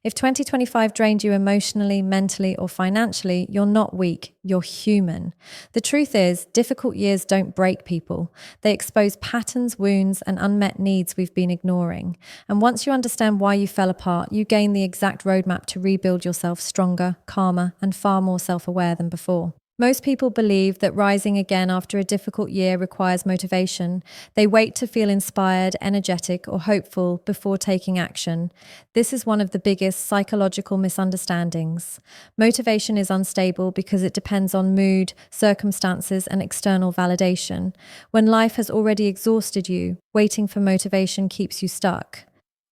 If 2025 drained you emotionally, mentally, or financially, you're not weak, you're human. The truth is, difficult years don't break people. They expose patterns, wounds, and unmet needs we've been ignoring. And once you understand why you fell apart, you gain the exact roadmap to rebuild yourself stronger, calmer, and far more self-aware than before. Most people believe that rising again after a difficult year requires motivation. They wait to feel inspired, energetic, or hopeful before taking action. This is one of the biggest psychological misunderstandings. Motivation is unstable because it depends on mood, circumstances, and external validation. When life has already exhausted you, waiting for motivation keeps you stuck.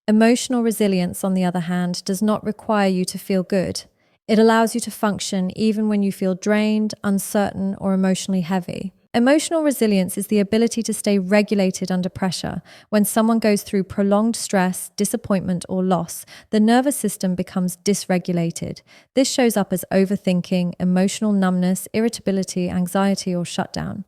Emotional resilience, on the other hand, does not require you to feel good. It allows you to function even when you feel drained, uncertain, or emotionally heavy. Emotional resilience is the ability to stay regulated under pressure. When someone goes through prolonged stress, disappointment, or loss, the nervous system becomes dysregulated. This shows up as overthinking, emotional numbness, irritability, anxiety, or shutdown.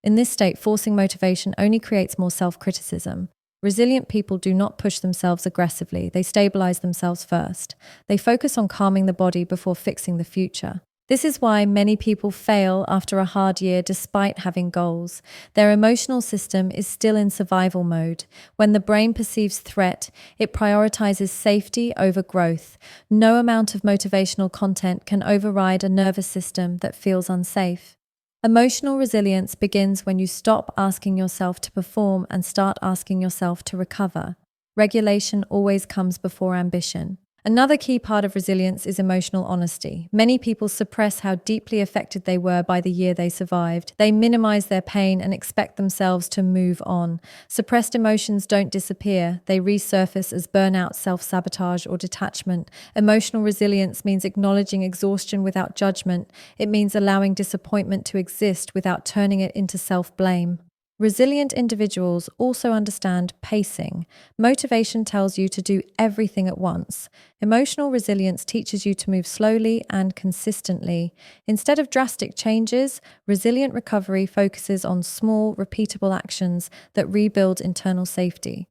In this state, forcing motivation only creates more self-criticism. Resilient people do not push themselves aggressively. They stabilize themselves first. They focus on calming the body before fixing the future. This is why many people fail after a hard year despite having goals. Their emotional system is still in survival mode. When the brain perceives threat, it prioritizes safety over growth. No amount of motivational content can override a nervous system that feels unsafe. Emotional resilience begins when you stop asking yourself to perform and start asking yourself to recover. Regulation always comes before ambition. Another key part of resilience is emotional honesty. Many people suppress how deeply affected they were by the year they survived. They minimize their pain and expect themselves to move on. Suppressed emotions don't disappear. They resurface as burnout, self-sabotage, or detachment. Emotional resilience means acknowledging exhaustion without judgment. It means allowing disappointment to exist without turning it into self-blame. Resilient individuals also understand pacing. Motivation tells you to do everything at once. Emotional resilience teaches you to move slowly and consistently. Instead of drastic changes, resilient recovery focuses on small, repeatable actions that rebuild internal safety.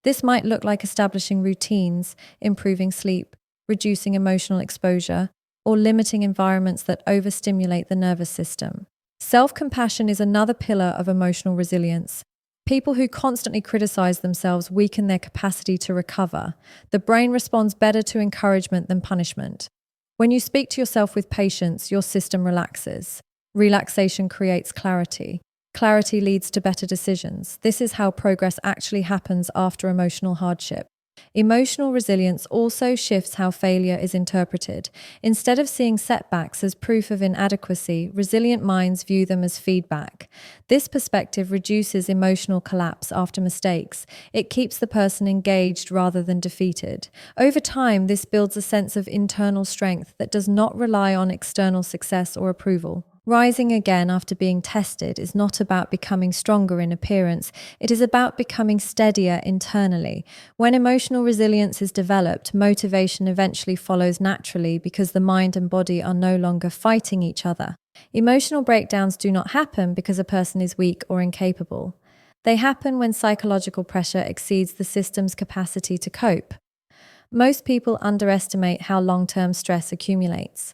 This might look like establishing routines, improving sleep, reducing emotional exposure, or limiting environments that overstimulate the nervous system. Self-compassion is another pillar of emotional resilience. People who constantly criticize themselves weaken their capacity to recover. The brain responds better to encouragement than punishment. When you speak to yourself with patience, your system relaxes. Relaxation creates clarity. Clarity leads to better decisions. This is how progress actually happens after emotional hardship. Emotional resilience also shifts how failure is interpreted. Instead of seeing setbacks as proof of inadequacy, resilient minds view them as feedback. This perspective reduces emotional collapse after mistakes. It keeps the person engaged rather than defeated. Over time, this builds a sense of internal strength that does not rely on external success or approval. Rising again after being tested is not about becoming stronger in appearance. It is about becoming steadier internally. When emotional resilience is developed, motivation eventually follows naturally because the mind and body are no longer fighting each other. Emotional breakdowns do not happen because a person is weak or incapable. They happen when psychological pressure exceeds the system's capacity to cope. Most people underestimate how long-term stress accumulates.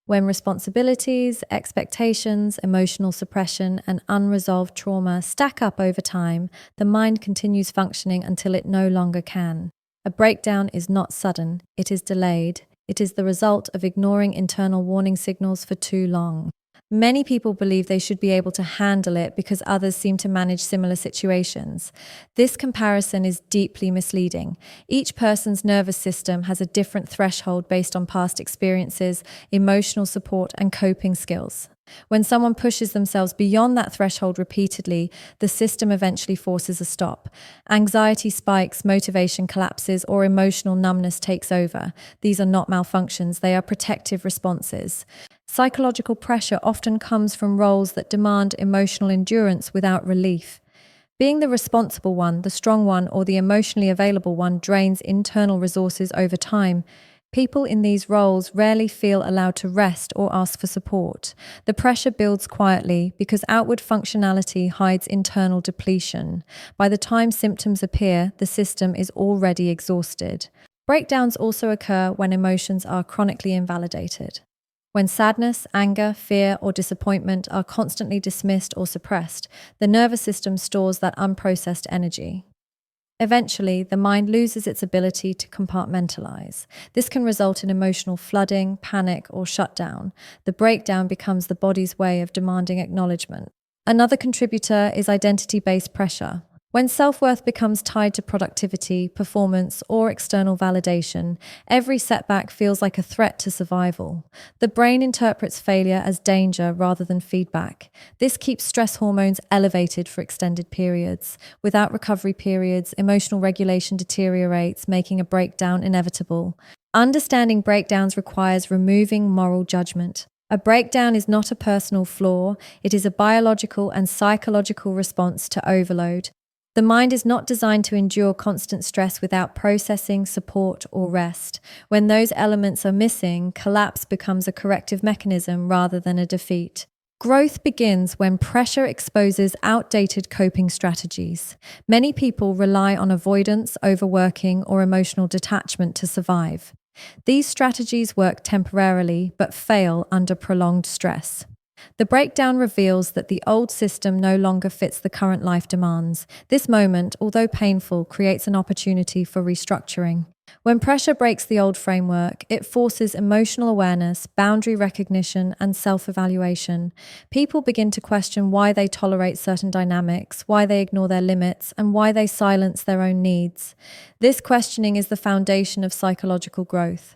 When responsibilities, expectations, emotional suppression, and unresolved trauma stack up over time, the mind continues functioning until it no longer can. A breakdown is not sudden, it is delayed. It is the result of ignoring internal warning signals for too long. Many people believe they should be able to handle it because others seem to manage similar situations. This comparison is deeply misleading. Each person's nervous system has a different threshold based on past experiences, emotional support, and coping skills. When someone pushes themselves beyond that threshold repeatedly, the system eventually forces a stop. Anxiety spikes, motivation collapses, or emotional numbness takes over. These are not malfunctions, they are protective responses. Psychological pressure often comes from roles that demand emotional endurance without relief. Being the responsible one, the strong one, or the emotionally available one drains internal resources over time. People in these roles rarely feel allowed to rest or ask for support. The pressure builds quietly because outward functionality hides internal depletion. By the time symptoms appear, the system is already exhausted. Breakdowns also occur when emotions are chronically invalidated. When sadness, anger, fear, or disappointment are constantly dismissed or suppressed, the nervous system stores that unprocessed energy. Eventually, the mind loses its ability to compartmentalize. This can result in emotional flooding, panic, or shutdown. The breakdown becomes the body's way of demanding acknowledgement. Another contributor is identity-based pressure. When self-worth becomes tied to productivity, performance, or external validation, every setback feels like a threat to survival. The brain interprets failure as danger rather than feedback. This keeps stress hormones elevated for extended periods. Without recovery periods, emotional regulation deteriorates, making a breakdown inevitable. Understanding breakdowns requires removing moral judgment. A breakdown is not a personal flaw, it is a biological and psychological response to overload. The mind is not designed to endure constant stress without processing, support, or rest. When those elements are missing, collapse becomes a corrective mechanism rather than a defeat. Growth begins when pressure exposes outdated coping strategies. Many people rely on avoidance, overworking, or emotional detachment to survive. These strategies work temporarily but fail under prolonged stress. The breakdown reveals that the old system no longer fits the current life demands. This moment, although painful, creates an opportunity for restructuring. When pressure breaks the old framework, it forces emotional awareness, boundary recognition, and self-evaluation. People begin to question why they tolerate certain dynamics, why they ignore their limits, and why they silence their own needs. This questioning is the foundation of psychological growth.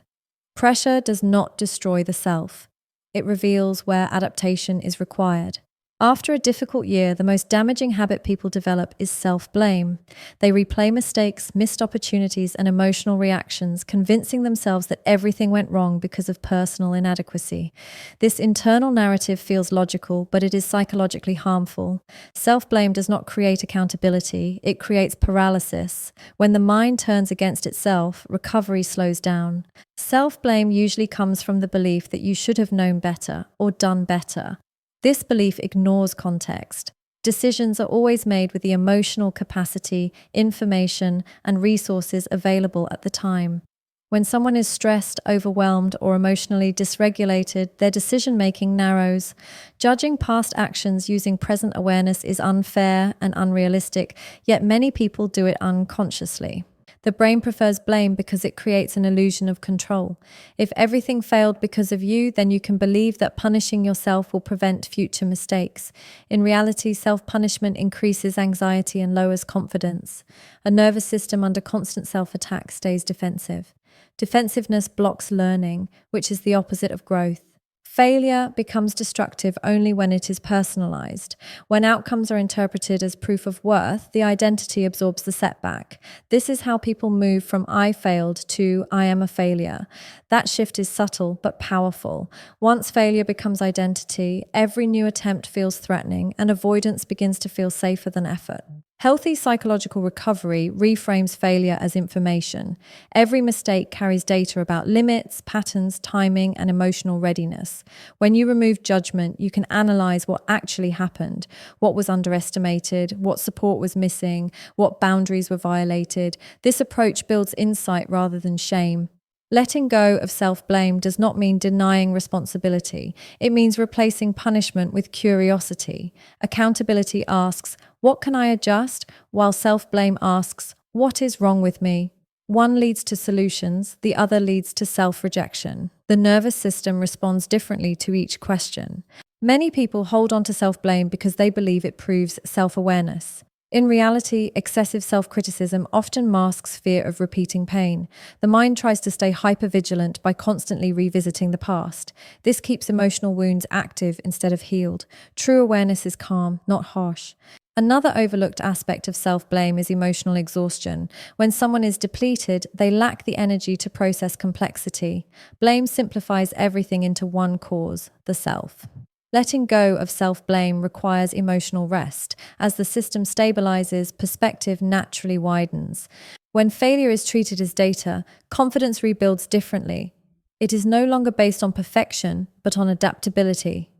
Pressure does not destroy the self. It reveals where adaptation is required. After a difficult year, the most damaging habit people develop is self-blame. They replay mistakes, missed opportunities, and emotional reactions, convincing themselves that everything went wrong because of personal inadequacy. This internal narrative feels logical, but it is psychologically harmful. Self-blame does not create accountability, it creates paralysis. When the mind turns against itself, recovery slows down. Self-blame usually comes from the belief that you should have known better or done better. This belief ignores context. Decisions are always made with the emotional capacity, information, and resources available at the time. When someone is stressed, overwhelmed, or emotionally dysregulated, their decision-making narrows. Judging past actions using present awareness is unfair and unrealistic, yet many people do it unconsciously. The brain prefers blame because it creates an illusion of control. If everything failed because of you, then you can believe that punishing yourself will prevent future mistakes. In reality, self-punishment increases anxiety and lowers confidence. A nervous system under constant self-attack stays defensive. Defensiveness blocks learning, which is the opposite of growth. Failure becomes destructive only when it is personalized. When outcomes are interpreted as proof of worth, the identity absorbs the setback. This is how people move from I failed to I am a failure. That shift is subtle but powerful. Once failure becomes identity, every new attempt feels threatening and avoidance begins to feel safer than effort. Healthy psychological recovery reframes failure as information. Every mistake carries data about limits, patterns, timing, and emotional readiness. When you remove judgment, you can analyze what actually happened, what was underestimated, what support was missing, what boundaries were violated. This approach builds insight rather than shame. Letting go of self-blame does not mean denying responsibility. It means replacing punishment with curiosity. Accountability asks, what can I adjust? While self-blame asks, what is wrong with me? One leads to solutions, the other leads to self-rejection. The nervous system responds differently to each question. Many people hold on to self-blame because they believe it proves self-awareness. In reality, excessive self-criticism often masks fear of repeating pain. The mind tries to stay hypervigilant by constantly revisiting the past. This keeps emotional wounds active instead of healed. True awareness is calm, not harsh. Another overlooked aspect of self-blame is emotional exhaustion. When someone is depleted, they lack the energy to process complexity. Blame simplifies everything into one cause, the self. Letting go of self-blame requires emotional rest. As the system stabilizes, perspective naturally widens. When failure is treated as data, confidence rebuilds differently. It is no longer based on perfection, but on adaptability.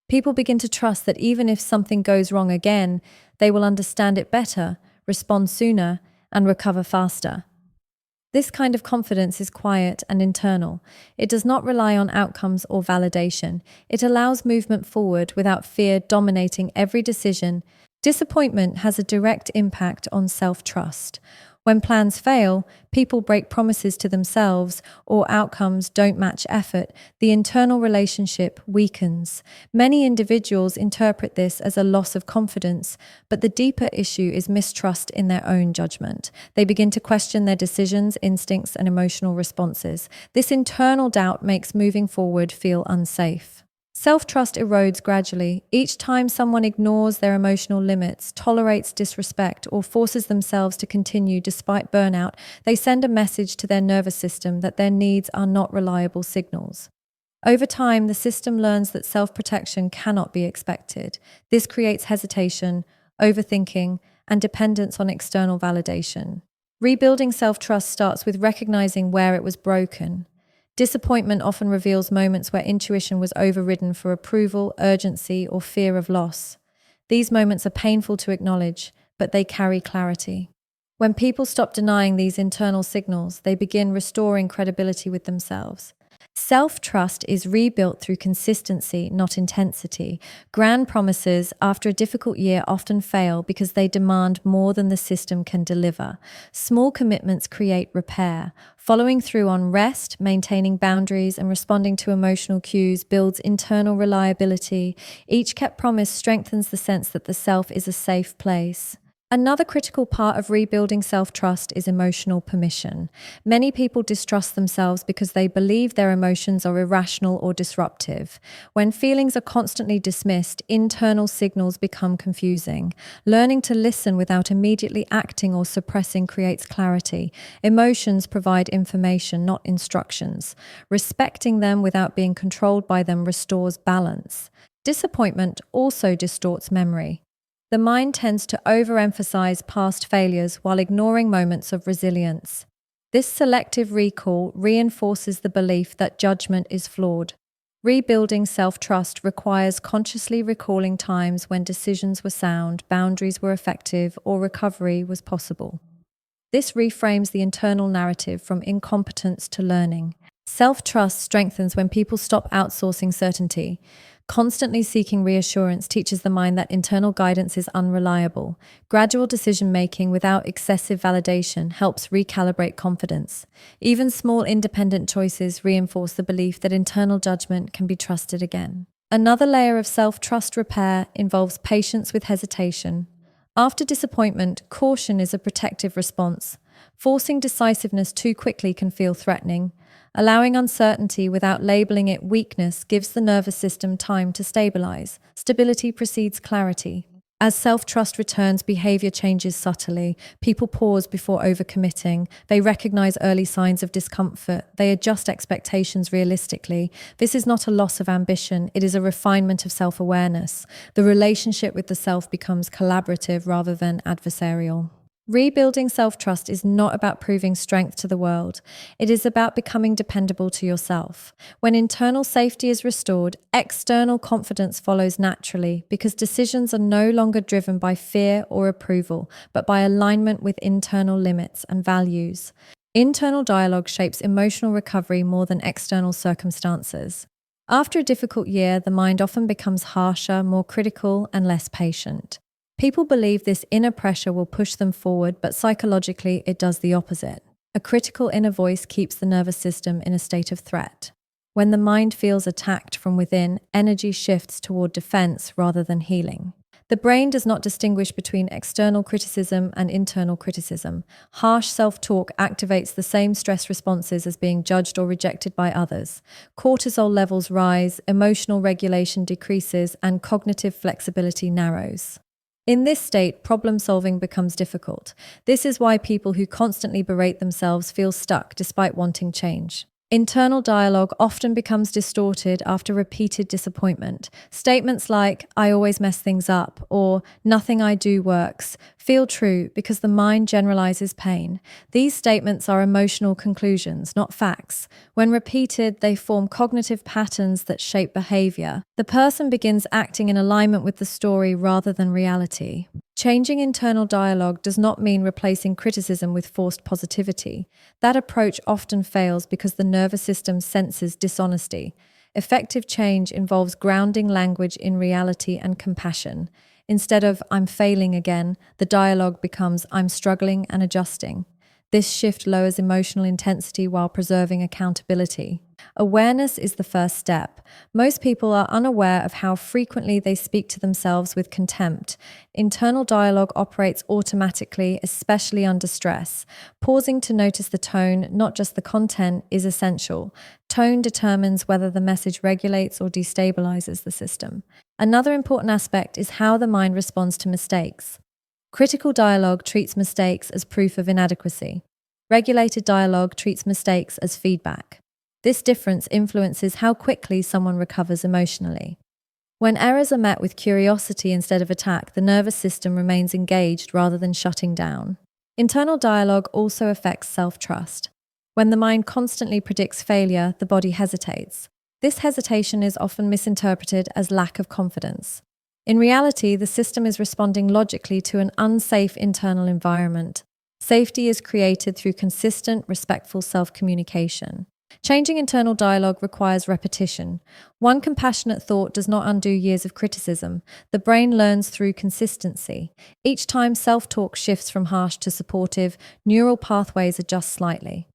People begin to trust that even if something goes wrong again, they will understand it better, respond sooner, and recover faster. This kind of confidence is quiet and internal. It does not rely on outcomes or validation. It allows movement forward without fear dominating every decision. Disappointment has a direct impact on self-trust. When plans fail, people break promises to themselves, or outcomes don't match effort, the internal relationship weakens. Many individuals interpret this as a loss of confidence, but the deeper issue is mistrust in their own judgment. They begin to question their decisions, instincts, and emotional responses. This internal doubt makes moving forward feel unsafe. Self-trust erodes gradually. Each time someone ignores their emotional limits, tolerates disrespect, or forces themselves to continue despite burnout, they send a message to their nervous system that their needs are not reliable signals. Over time, the system learns that self-protection cannot be expected. This creates hesitation, overthinking, and dependence on external validation. Rebuilding self-trust starts with recognizing where it was broken. Disappointment often reveals moments where intuition was overridden for approval, urgency, or fear of loss. These moments are painful to acknowledge, but they carry clarity. When people stop denying these internal signals, they begin restoring credibility with themselves. Self-trust is rebuilt through consistency, not intensity. Grand promises after a difficult year often fail because they demand more than the system can deliver. Small commitments create repair. Following through on rest, maintaining boundaries, and responding to emotional cues builds internal reliability. Each kept promise strengthens the sense that the self is a safe place. Another critical part of rebuilding self-trust is emotional permission. Many people distrust themselves because they believe their emotions are irrational or disruptive. When feelings are constantly dismissed, internal signals become confusing. Learning to listen without immediately acting or suppressing creates clarity. Emotions provide information, not instructions. Respecting them without being controlled by them restores balance. Disappointment also distorts memory. The mind tends to overemphasize past failures while ignoring moments of resilience. This selective recall reinforces the belief that judgment is flawed. Rebuilding self-trust requires consciously recalling times when decisions were sound, boundaries were effective, or recovery was possible. This reframes the internal narrative from incompetence to learning. Self-trust strengthens when people stop outsourcing certainty. Constantly seeking reassurance teaches the mind that internal guidance is unreliable. Gradual decision-making without excessive validation helps recalibrate confidence. Even small independent choices reinforce the belief that internal judgment can be trusted again. Another layer of self-trust repair involves patience with hesitation. After disappointment, caution is a protective response. Forcing decisiveness too quickly can feel threatening. Allowing uncertainty without labeling it weakness gives the nervous system time to stabilize. Stability precedes clarity. As self-trust returns, behavior changes subtly. People pause before overcommitting. They recognize early signs of discomfort. They adjust expectations realistically. This is not a loss of ambition. It is a refinement of self-awareness. The relationship with the self becomes collaborative rather than adversarial. Rebuilding self-trust is not about proving strength to the world. It is about becoming dependable to yourself. When internal safety is restored, external confidence follows naturally because decisions are no longer driven by fear or approval, but by alignment with internal limits and values. Internal dialogue shapes emotional recovery more than external circumstances. After a difficult year, the mind often becomes harsher, more critical, and less patient. People believe this inner pressure will push them forward, but psychologically it does the opposite. A critical inner voice keeps the nervous system in a state of threat. When the mind feels attacked from within, energy shifts toward defense rather than healing. The brain does not distinguish between external criticism and internal criticism. Harsh self-talk activates the same stress responses as being judged or rejected by others. Cortisol levels rise, emotional regulation decreases, and cognitive flexibility narrows. In this state, problem-solving becomes difficult. This is why people who constantly berate themselves feel stuck despite wanting change. Internal dialogue often becomes distorted after repeated disappointment. Statements like, "I always mess things up," or "nothing I do works," feel true because the mind generalizes pain. These statements are emotional conclusions, not facts. When repeated, they form cognitive patterns that shape behavior. The person begins acting in alignment with the story rather than reality. Changing internal dialogue does not mean replacing criticism with forced positivity. That approach often fails because the nervous system senses dishonesty. Effective change involves grounding language in reality and compassion. Instead of "I'm failing again," the dialogue becomes "I'm struggling and adjusting." This shift lowers emotional intensity while preserving accountability. Awareness is the first step. Most people are unaware of how frequently they speak to themselves with contempt. Internal dialogue operates automatically, especially under stress. Pausing to notice the tone, not just the content, is essential. Tone determines whether the message regulates or destabilizes the system. Another important aspect is how the mind responds to mistakes. Critical dialogue treats mistakes as proof of inadequacy. Regulated dialogue treats mistakes as feedback. This difference influences how quickly someone recovers emotionally. When errors are met with curiosity instead of attack, the nervous system remains engaged rather than shutting down. Internal dialogue also affects self-trust. When the mind constantly predicts failure, the body hesitates. This hesitation is often misinterpreted as lack of confidence. In reality, the system is responding logically to an unsafe internal environment. Safety is created through consistent, respectful self-communication. Changing internal dialogue requires repetition. One compassionate thought does not undo years of criticism. The brain learns through consistency. Each time self-talk shifts from harsh to supportive, neural pathways adjust slightly.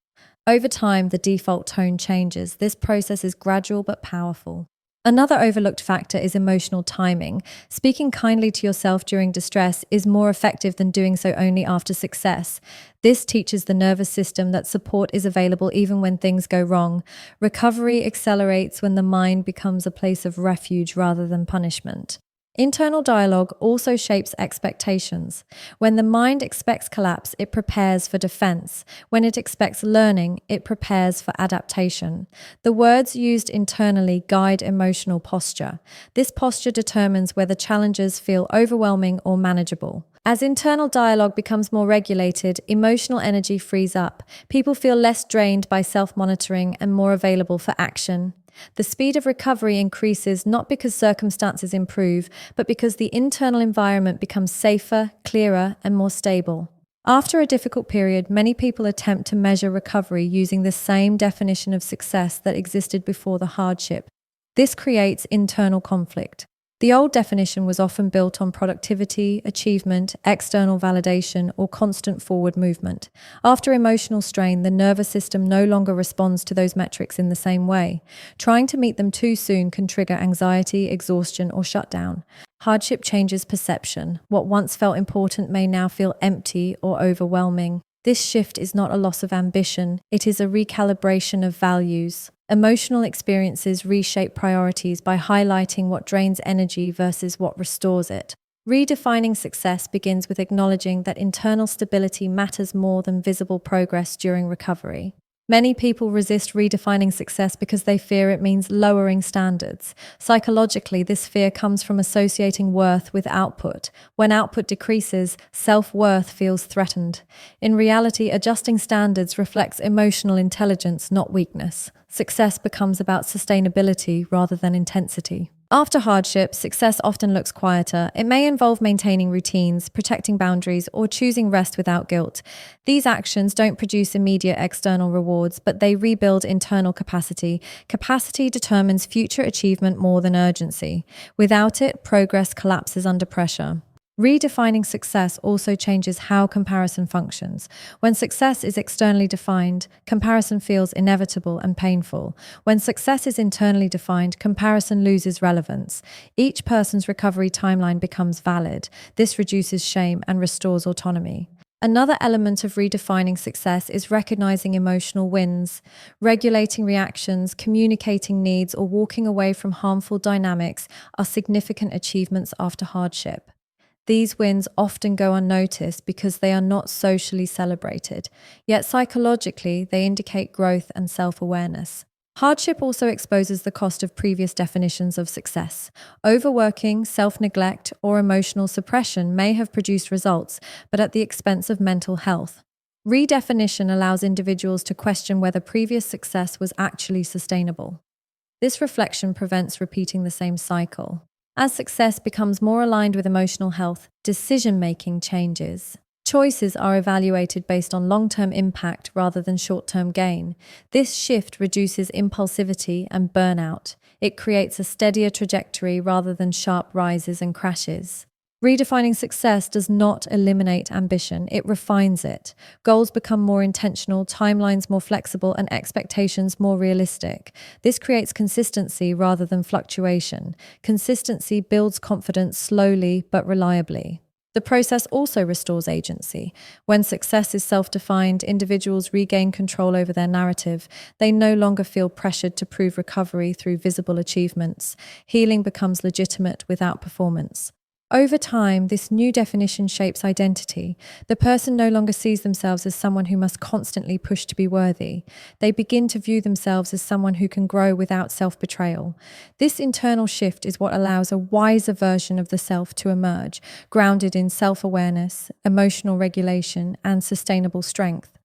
Over time, the default tone changes. This process is gradual but powerful. Another overlooked factor is emotional timing. Speaking kindly to yourself during distress is more effective than doing so only after success. This teaches the nervous system that support is available even when things go wrong. Recovery accelerates when the mind becomes a place of refuge rather than punishment. Internal dialogue also shapes expectations. When the mind expects collapse, it prepares for defense. When it expects learning, it prepares for adaptation. The words used internally guide emotional posture. This posture determines whether challenges feel overwhelming or manageable. As internal dialogue becomes more regulated, emotional energy frees up. People feel less drained by self-monitoring and more available for action. The speed of recovery increases not because circumstances improve, but because the internal environment becomes safer, clearer, and more stable. After a difficult period, many people attempt to measure recovery using the same definition of success that existed before the hardship. This creates internal conflict. The old definition was often built on productivity, achievement, external validation, or constant forward movement. After emotional strain, the nervous system no longer responds to those metrics in the same way. Trying to meet them too soon can trigger anxiety, exhaustion, or shutdown. Hardship changes perception. What once felt important may now feel empty or overwhelming. This shift is not a loss of ambition, it is a recalibration of values. Emotional experiences reshape priorities by highlighting what drains energy versus what restores it. Redefining success begins with acknowledging that internal stability matters more than visible progress during recovery. Many people resist redefining success because they fear it means lowering standards. Psychologically, this fear comes from associating worth with output. When output decreases, self-worth feels threatened. In reality, adjusting standards reflects emotional intelligence, not weakness. Success becomes about sustainability rather than intensity. After hardship, success often looks quieter. It may involve maintaining routines, protecting boundaries, or choosing rest without guilt. These actions don't produce immediate external rewards, but they rebuild internal capacity. Capacity determines future achievement more than urgency. Without it, progress collapses under pressure. Redefining success also changes how comparison functions. When success is externally defined, comparison feels inevitable and painful. When success is internally defined, comparison loses relevance. Each person's recovery timeline becomes valid. This reduces shame and restores autonomy. Another element of redefining success is recognizing emotional wins. Regulating reactions, communicating needs, or walking away from harmful dynamics are significant achievements after hardship. These wins often go unnoticed because they are not socially celebrated, yet psychologically they indicate growth and self-awareness. Hardship also exposes the cost of previous definitions of success. Overworking, self-neglect, or emotional suppression may have produced results, but at the expense of mental health. Redefinition allows individuals to question whether previous success was actually sustainable. This reflection prevents repeating the same cycle. As success becomes more aligned with emotional health, decision-making changes. Choices are evaluated based on long-term impact rather than short-term gain. This shift reduces impulsivity and burnout. It creates a steadier trajectory rather than sharp rises and crashes. Redefining success does not eliminate ambition, it refines it. Goals become more intentional, timelines more flexible, and expectations more realistic. This creates consistency rather than fluctuation. Consistency builds confidence slowly but reliably. The process also restores agency. When success is self-defined, individuals regain control over their narrative. They no longer feel pressured to prove recovery through visible achievements. Healing becomes legitimate without performance. Over time, this new definition shapes identity. The person no longer sees themselves as someone who must constantly push to be worthy. They begin to view themselves as someone who can grow without self-betrayal. This internal shift is what allows a wiser version of the self to emerge, grounded in self-awareness, emotional regulation, and sustainable strength.